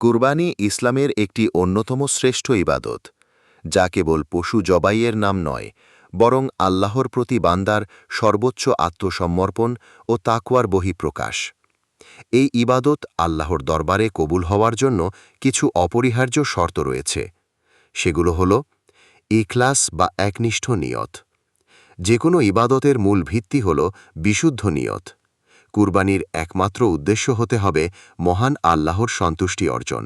কুরবানি ইসলামের একটি অন্যতম শ্রেষ্ঠ ইবাদত, যা কেবল পশু জবাইয়ের নাম নয়, বরং আল্লাহর প্রতি বান্দার সর্বোচ্চ আত্মসমর্পণ ও তাকওয়ার বহিঃপ্রকাশ। এই ইবাদত আল্লাহর দরবারে কবুল হওয়ার জন্য কিছু অপরিহার্য শর্ত রয়েছে। সেগুলো হল ইখলাস বা একনিষ্ঠ নিয়ত। যে কোনো ইবাদতের মূল ভিত্তি হল বিশুদ্ধ নিয়ত। কুরবানির একমাত্র উদ্দেশ্য হতে হবে মহান আল্লাহর সন্তুষ্টি অর্জন।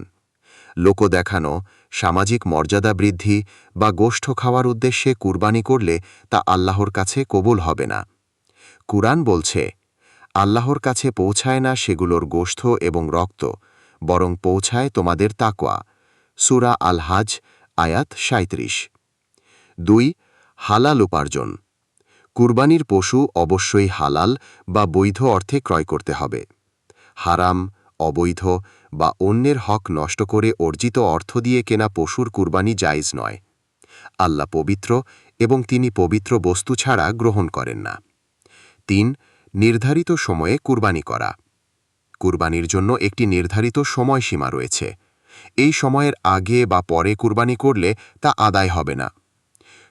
লোক দেখানো, সামাজিক মর্যাদা বৃদ্ধি বা গোশত খাওয়ার উদ্দেশ্যে কুরবানি করলে তা আল্লাহর কাছে কবুল হবে না। কুরআন বলছে, আল্লাহর কাছে পৌঁছায় না সেগুলোর গোশত এবং রক্ত, বরং পৌঁছায় তোমাদের তাকওয়া। সূরা আল হাজ আয়াত ৩৭। ২. হালাল উপার্জন। কুরবানির পশু অবশ্যই হালাল বা বৈধ অর্থে ক্রয় করতে হবে। হারাম, অবৈধ বা অন্যের হক নষ্ট করে অর্জিত অর্থ দিয়ে কেনা পশুর কুরবানি জায়েজ নয়। আল্লাহ পবিত্র এবং তিনি পবিত্র বস্তু ছাড়া গ্রহণ করেন না। ৩. নির্ধারিত সময়ে কুরবানি করা। কুরবানির জন্য একটি নির্ধারিত সময়সীমা রয়েছে। এই সময়ের আগে বা পরে কুরবানি করলে তা আদায় হবে না।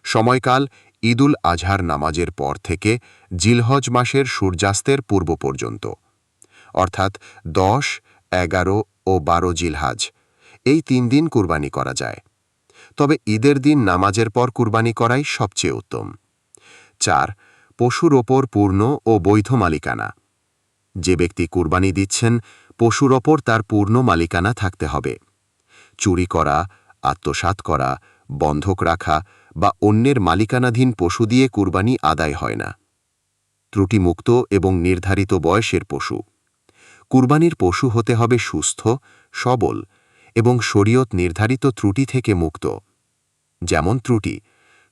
সময়কাল ঈদুল আজহার নামাজের পর থেকে জিলহজ মাসের সূর্যাস্তের পূর্ব পর্যন্ত, অর্থাৎ ১০, ১১ ও ১২ জিলহাজ, এই ৩ দিন কুরবানি করা যায়। তবে ঈদের দিন নামাজের পর কুরবানি করাই সবচেয়ে উত্তম। ৪. পশুর ওপর পূর্ণ ও বৈধ মালিকানা। যে ব্যক্তি কুরবানি দিচ্ছেন, পশুর ওপর তার পূর্ণ মালিকানা থাকতে হবে। চুরি করা, আত্মসাৎ করা, বন্ধক রাখা বা অন্যের মালিকানাধীন পশু দিয়ে কুরবানি আদায় হয় না। ত্রুটিমুক্ত এবং নির্ধারিত বয়সের পশু। কুরবানির পশু হতে হবে সুস্থ, সবল এবং শরীয়ত নির্ধারিত ত্রুটি থেকে মুক্ত। যেমন ত্রুটি: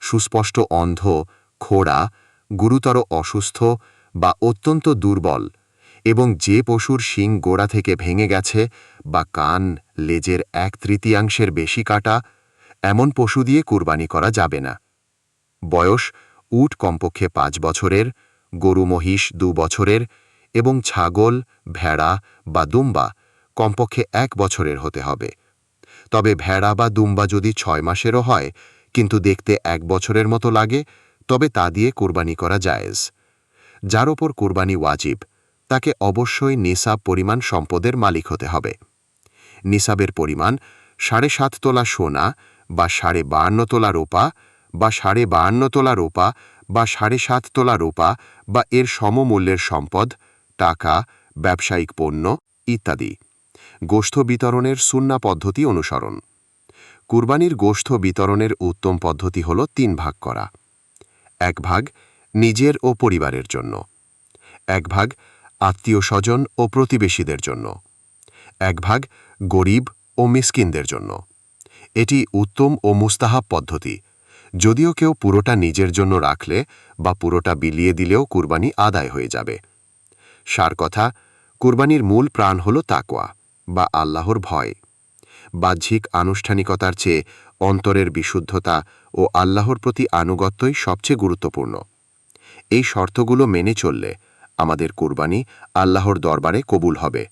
সুস্পষ্ট অন্ধ, খোড়া, গুরুতর অসুস্থ বা অত্যন্ত দুর্বল, এবং যে পশুর শিং গোড়া থেকে ভেঙে গেছে বা কান, লেজের ১/৩ বেশি কাটা, এমন পশু দিয়ে কুরবানি করা যাবে না। বয়স: উট কমপক্ষে ৫ বছরের, গরু মহিষ ২ বছরের এবং ছাগল, ভেড়া বা দুম্বা কমপক্ষে ১ বছরের হতে হবে। তবে ভেড়া বা দুম্বা যদি ৬ মাসেরও হয় কিন্তু দেখতে ১ বছরের মতো লাগে, তবে তা দিয়ে কুরবানি করা জায়েজ। যার ওপর কুরবানি ওয়াজিব, তাকে অবশ্যই নিসাব পরিমাণ সম্পদের মালিক হতে হবে। নিসাবের পরিমাণ ৭.৫ তোলা সোনা বা ৫.৫ তোলা রূপা বা ৫.৫ তোলা রূপা বা ৭.৫ তোলা রূপা বা এর সমমূল্যের সম্পদ, টাকা, ব্যবসায়িক পণ্য ইত্যাদি। গোশত বিতরণের সুন্নাহ পদ্ধতি অনুসরণ। কুরবানির গোশত বিতরণের উত্তম পদ্ধতি হল ৩ ভাগ করা। ১ ভাগ নিজের ও পরিবারের জন্য, ১ ভাগ আত্মীয় স্বজন ও প্রতিবেশীদের জন্য, ১ ভাগ গরিব ও মিসকিনদের জন্য। এটি উত্তম ও মুস্তাহাব পদ্ধতি। যদিও কেউ পুরোটা নিজের জন্য রাখলে বা পুরোটা বিলিয়ে দিলেও কুরবানি আদায় হয়ে যাবে। সার কথা: কুরবানির মূল প্রাণ হল তাকওয়া বা আল্লাহর ভয়। বাহ্যিক আনুষ্ঠানিকতার চেয়ে অন্তরের বিশুদ্ধতা ও আল্লাহর প্রতি আনুগত্যই সবচেয়ে গুরুত্বপূর্ণ। এই শর্তগুলো মেনে চললে আমাদের কুরবানি আল্লাহর দরবারে কবুল হবে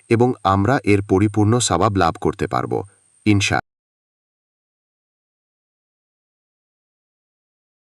এবং আমরা এর পরিপূর্ণ সওয়াব লাভ করতে পারব, ইনশাআল্লাহ।